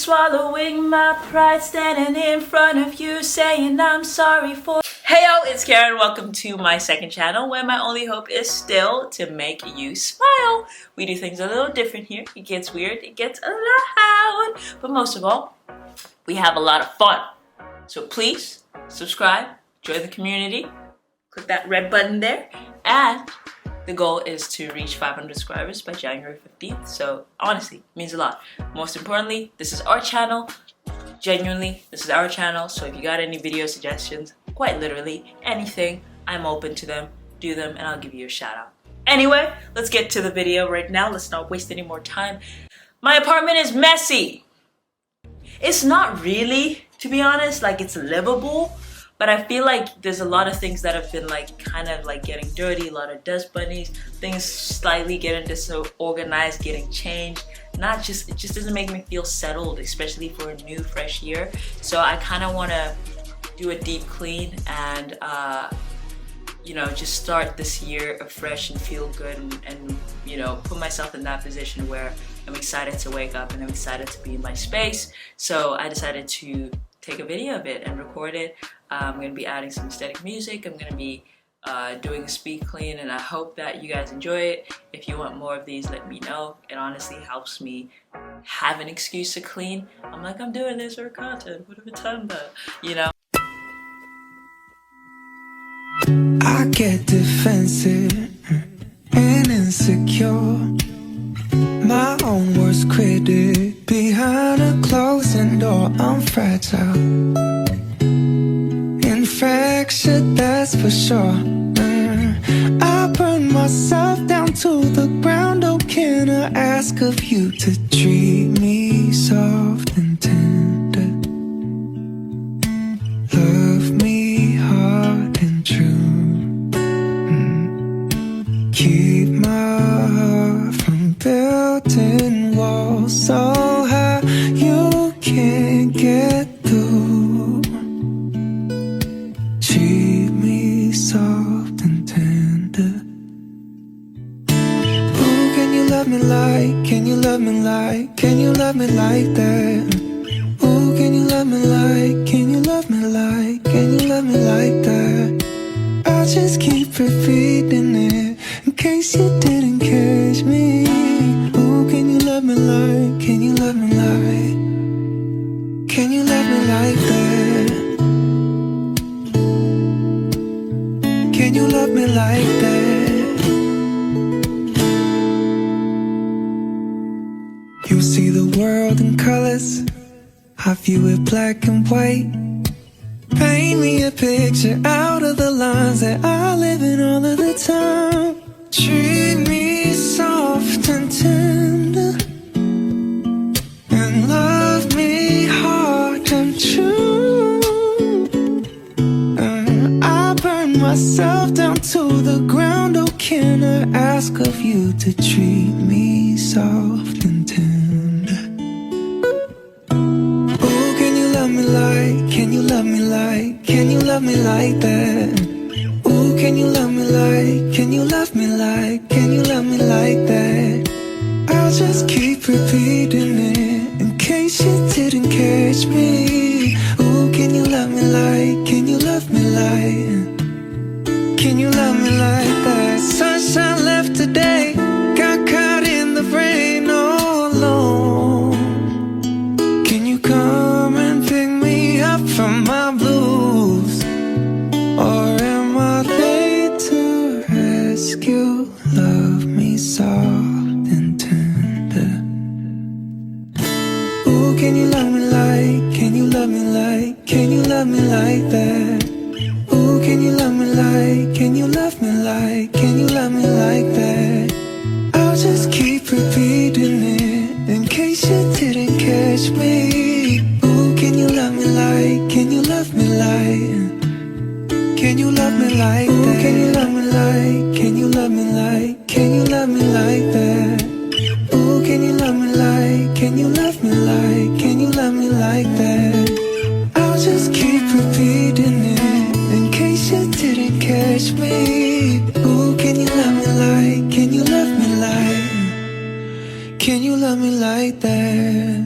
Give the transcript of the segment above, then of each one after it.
swallowing my pride, standing in front of you, saying I'm sorry for. Hey yo, it's Karen. Welcome to my second channel where my only hope is still to make you smile. We do things a little different here. It gets weird, it gets loud, but most of all, we have a lot of fun. So please subscribe, join the community, click that red button there, and the goal is to reach 500 subscribers by January 15th. So honestly, it means a lot. Most importantly, this is our channel. Genuinely, this is our channel. So if you got any video suggestions, quite literally anything, I'm open to them. Do them and I'll give you a shout out. Anyway, let's get to the video right now. Let's not waste any more time. My apartment is messy. It's not really, to be honest, like it's livable. But I feel like there's a lot of things that have been like kind of like getting dirty, a lot of dust bunnies, things slightly getting disorganized, getting changed. It just doesn't make me feel settled, especially for a new fresh year. So I kind of want to do a deep clean and you know, just start this year afresh and feel good and you know, put myself in that position where I'm excited to wake up and I'm excited to be in my space. So I decided to take a video of it and record it. I'm going to be adding some aesthetic music. I'm going to be doing a speed clean, and I hope that you guys enjoy it. If you want more of these, let me know. It honestly helps me have an excuse to clean. I'm like, I'm doing this for content. What if it's time that, you know? I get defensive and insecure, my own worst critic. Behind a closing door, I'm fragile, fractured, that's for sure. I burn myself down to the ground. Oh, can I ask of you to treat me soft and tender? Love me hard and true. Keep my heart from building walls so high you can't get through. Treat me soft and tender. Ooh, can you love me like, can you love me like, can you love me like that? Ooh, can you love me like, can you love me like, can you love me like that? I'll just keep repeating it in case you didn't catch me. Ooh, can you love me like, can you love me like, can you love me like that? Can you love me like that? You see the world in colors, I view it black and white. Paint me a picture out of the lines that I live in all of the time. Treat me soft and tender, and love me hard and true. Myself down to the ground. Oh, can I ask of you to treat me soft and tender? Oh, can you love me like, can you love me like, can you love me like that? Oh, can you love me like, can you love me like, can you love me like that? I'll just keep repeating it in case you didn't catch me. Oh, can you love me like, can you love me like, can you love me like that? Sunshine left today, got caught in the rain all alone. Can you come and pick me up from my blues? Or am I late to rescue? Love me soft and tender. Ooh, can you love me like, can you love me like, can you love me like that? Ooh, can you love me like, can you love me like, can you love me like that? I'll just keep repeating it in case you didn't catch me. Ooh, can you love me like, can you love me like, can you love me like that? Ooh, can you love me like, can you love me like, can you love me like that? Ooh, can you love me like, can you love me like, can you love me like that? I'll just keep repeating it in case you didn't catch me. Ooh, can you love me like, can you love me like, can you love me like that?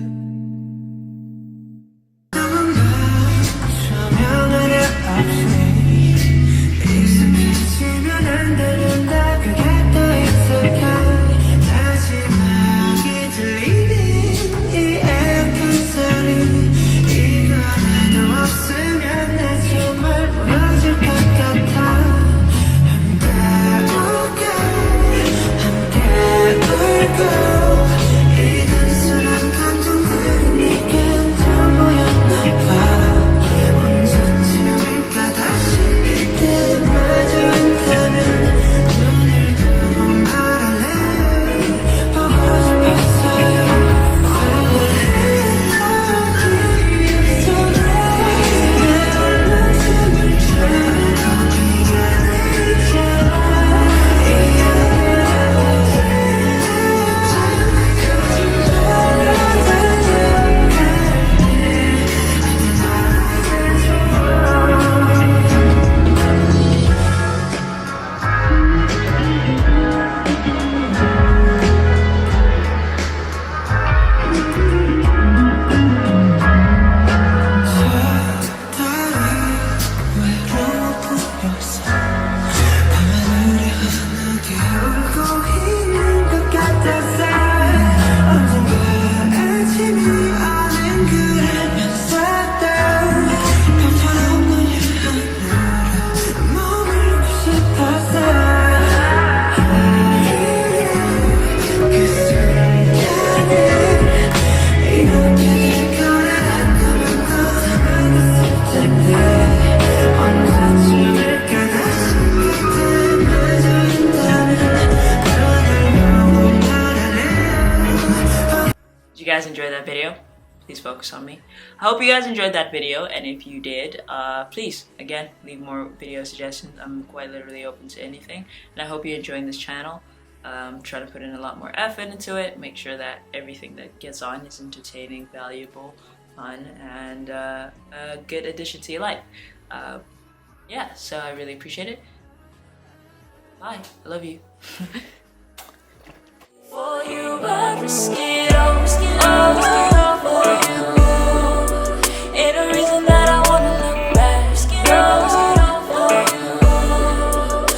Please focus on me. I hope you guys enjoyed that video, and if you did, please, again, leave more video suggestions. I'm quite literally open to anything, and I hope you're enjoying this channel. Try to put in a lot more effort into it, make sure that everything that gets on is entertaining, valuable, fun, and a good addition to your life. Yeah, so I really appreciate it. Bye. I love you. For you,